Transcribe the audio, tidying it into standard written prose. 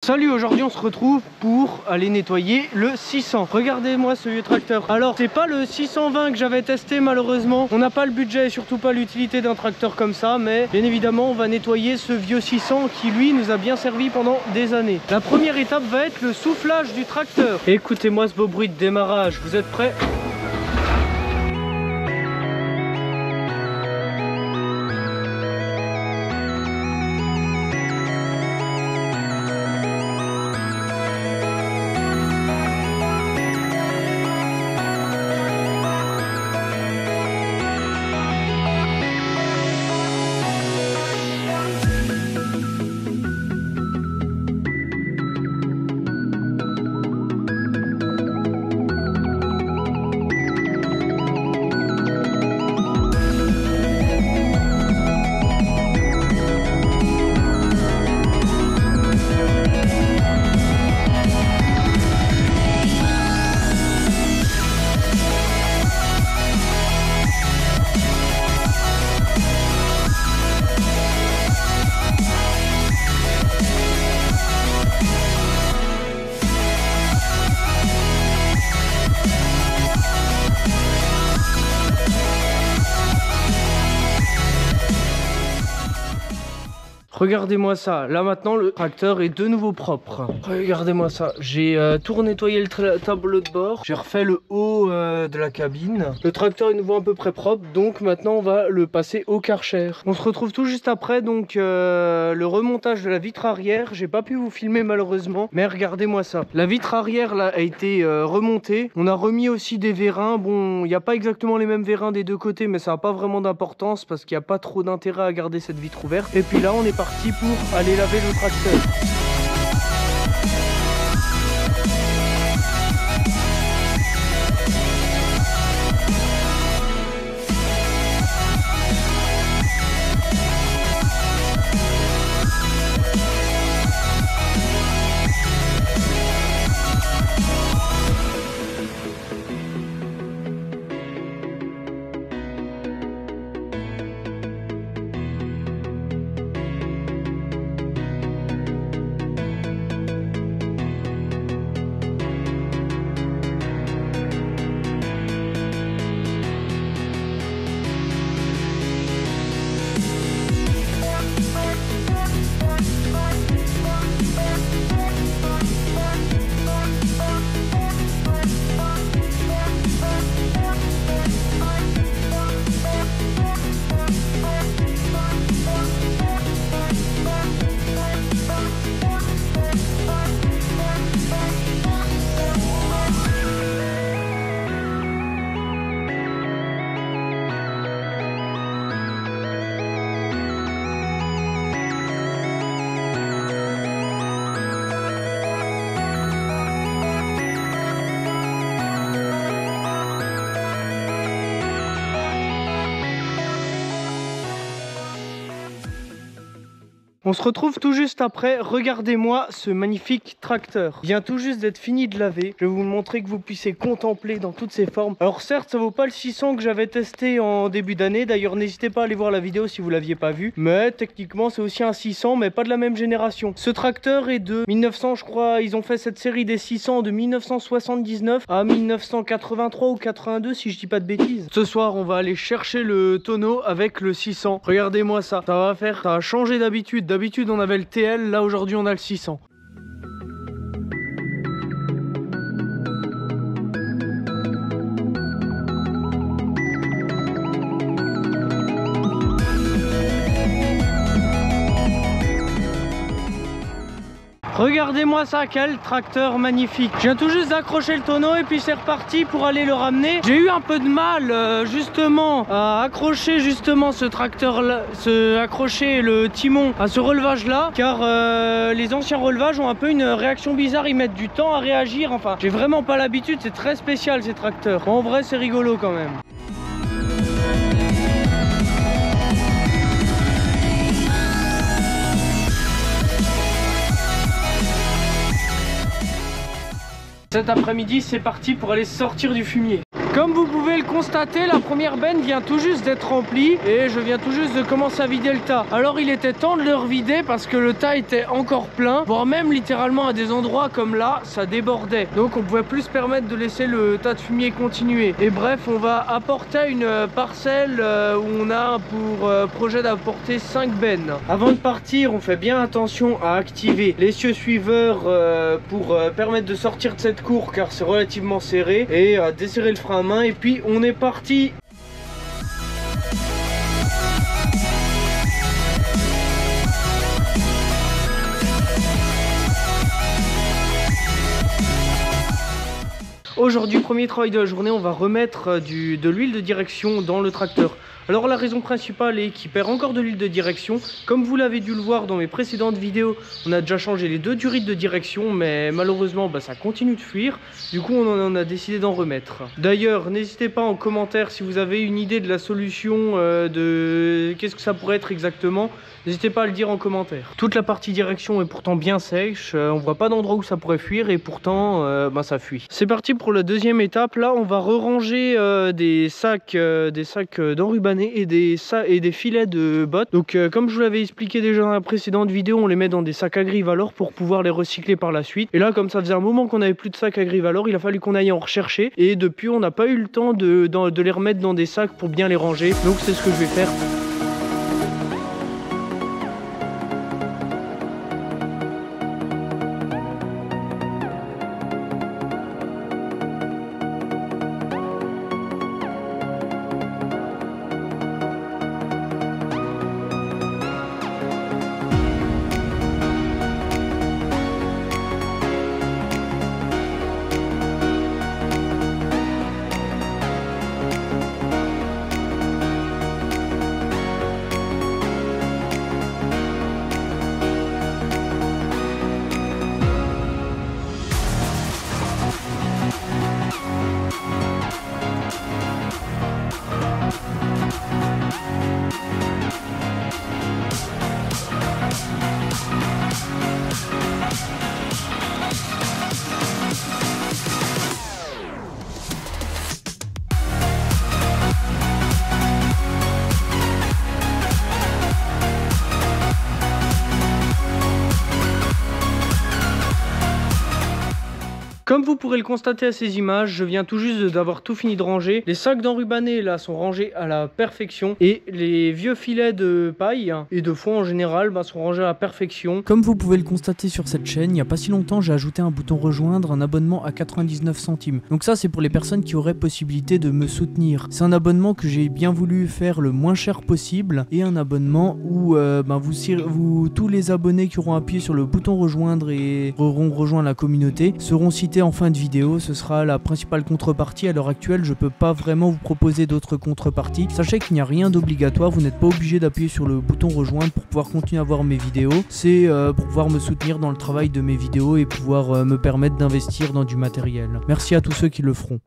Salut, aujourd'hui on se retrouve pour aller nettoyer le 600. Regardez-moi ce vieux tracteur. Alors c'est pas le 620 que j'avais testé malheureusement. On n'a pas le budget et surtout pas l'utilité d'un tracteur comme ça. Mais bien évidemment on va nettoyer ce vieux 600 qui lui nous a bien servi pendant des années. La première étape va être le soufflage du tracteur. Écoutez-moi ce beau bruit de démarrage. Vous êtes prêts ? Regardez-moi ça, là maintenant le tracteur est de nouveau propre. Regardez-moi ça, j'ai tout nettoyé le tableau de bord. J'ai refait le haut de la cabine. Le tracteur est nouveau à peu près propre, donc maintenant on va le passer au Karcher. On se retrouve tout juste après donc le remontage de la vitre arrière. J'ai pas pu vous filmer malheureusement, mais regardez-moi ça. La vitre arrière là a été remontée. On a remis aussi des vérins. Bon, il n'y a pas exactement les mêmes vérins des deux côtés, mais ça n'a pas vraiment d'importance parce qu'il n'y a pas trop d'intérêt à garder cette vitre ouverte. Et puis là on est parti pour aller laver le tracteur. On se retrouve tout juste après, regardez-moi ce magnifique tracteur. Il vient tout juste d'être fini de laver. Je vais vous le montrer que vous puissiez contempler dans toutes ses formes. Alors certes, ça vaut pas le 600 que j'avais testé en début d'année. D'ailleurs, n'hésitez pas à aller voir la vidéo si vous l'aviez pas vu. Mais techniquement, c'est aussi un 600, mais pas de la même génération. Ce tracteur est de 1900, je crois. Ils ont fait cette série des 600 de 1979 à 1983 ou 82, si je dis pas de bêtises. Ce soir, on va aller chercher le tonneau avec le 600. Regardez-moi ça. Ça va changer d'habitude. D'habitude on avait le TL, là aujourd'hui on a le 600. Regardez-moi ça, quel tracteur magnifique. Je viens tout juste d'accrocher le tonneau et puis c'est reparti pour aller le ramener. J'ai eu un peu de mal justement à accrocher justement ce tracteur là, accrocher le timon à ce relevage là, car les anciens relevages ont un peu une réaction bizarre, ils mettent du temps à réagir. Enfin, j'ai vraiment pas l'habitude, c'est très spécial ces tracteurs. En vrai c'est rigolo quand même. Cet après-midi, c'est parti pour aller sortir du fumier. Comme vous pouvez le constater, la première benne vient tout juste d'être remplie et je viens tout juste de commencer à vider le tas. Alors il était temps de le revider parce que le tas était encore plein, voire même littéralement à des endroits comme là, ça débordait. Donc on pouvait plus se permettre de laisser le tas de fumier continuer. Et bref, on va apporter une parcelle où on a pour projet d'apporter 5 bennes. Avant de partir, on fait bien attention à activer l'essieu suiveur pour permettre de sortir de cette cour car c'est relativement serré, et à desserrer le frein à main, et puis on est parti. Aujourd'hui, premier travail de la journée, on va remettre de l'huile de direction dans le tracteur. Alors la raison principale est qu'il perd encore de l'huile de direction. Comme vous l'avez dû le voir dans mes précédentes vidéos, on a déjà changé les 2 durites de direction, mais malheureusement ça continue de fuir. Du coup on en a décidé d'en remettre. D'ailleurs, n'hésitez pas en commentaire si vous avez une idée de la solution, de qu'est-ce que ça pourrait être exactement. N'hésitez pas à le dire en commentaire. Toute la partie direction est pourtant bien sèche, on voit pas d'endroit où ça pourrait fuir et pourtant ça fuit. C'est parti pour la deuxième étape. Là on va re-ranger des sacs d'enrubanés et des filets de bottes. Donc comme je vous l'avais expliqué déjà dans la précédente vidéo, on les met dans des sacs Agrivalor pour pouvoir les recycler par la suite. Et là, comme ça faisait un moment qu'on n'avait plus de sacs Agrivalor, il a fallu qu'on aille en rechercher, et depuis on n'a pas eu le temps de les remettre dans des sacs pour bien les ranger. Donc c'est ce que je vais faire. Comme vous pourrez le constater à ces images, je viens tout juste d'avoir tout fini de ranger. Les sacs d'enrubanés là sont rangés à la perfection, et les vieux filets de paille et de foin en général sont rangés à la perfection. Comme vous pouvez le constater sur cette chaîne, il n'y a pas si longtemps j'ai ajouté un bouton rejoindre, un abonnement à 99 centimes. Donc ça c'est pour les personnes qui auraient possibilité de me soutenir. C'est un abonnement que j'ai bien voulu faire le moins cher possible, et un abonnement où tous les abonnés qui auront appuyé sur le bouton rejoindre et auront rejoint la communauté seront cités en fin de vidéo. Ce sera la principale contrepartie. À l'heure actuelle, je peux pas vraiment vous proposer d'autres contreparties. Sachez qu'il n'y a rien d'obligatoire, vous n'êtes pas obligé d'appuyer sur le bouton rejoindre pour pouvoir continuer à voir mes vidéos. C'est pour pouvoir me soutenir dans le travail de mes vidéos et pouvoir me permettre d'investir dans du matériel. Merci à tous ceux qui le feront.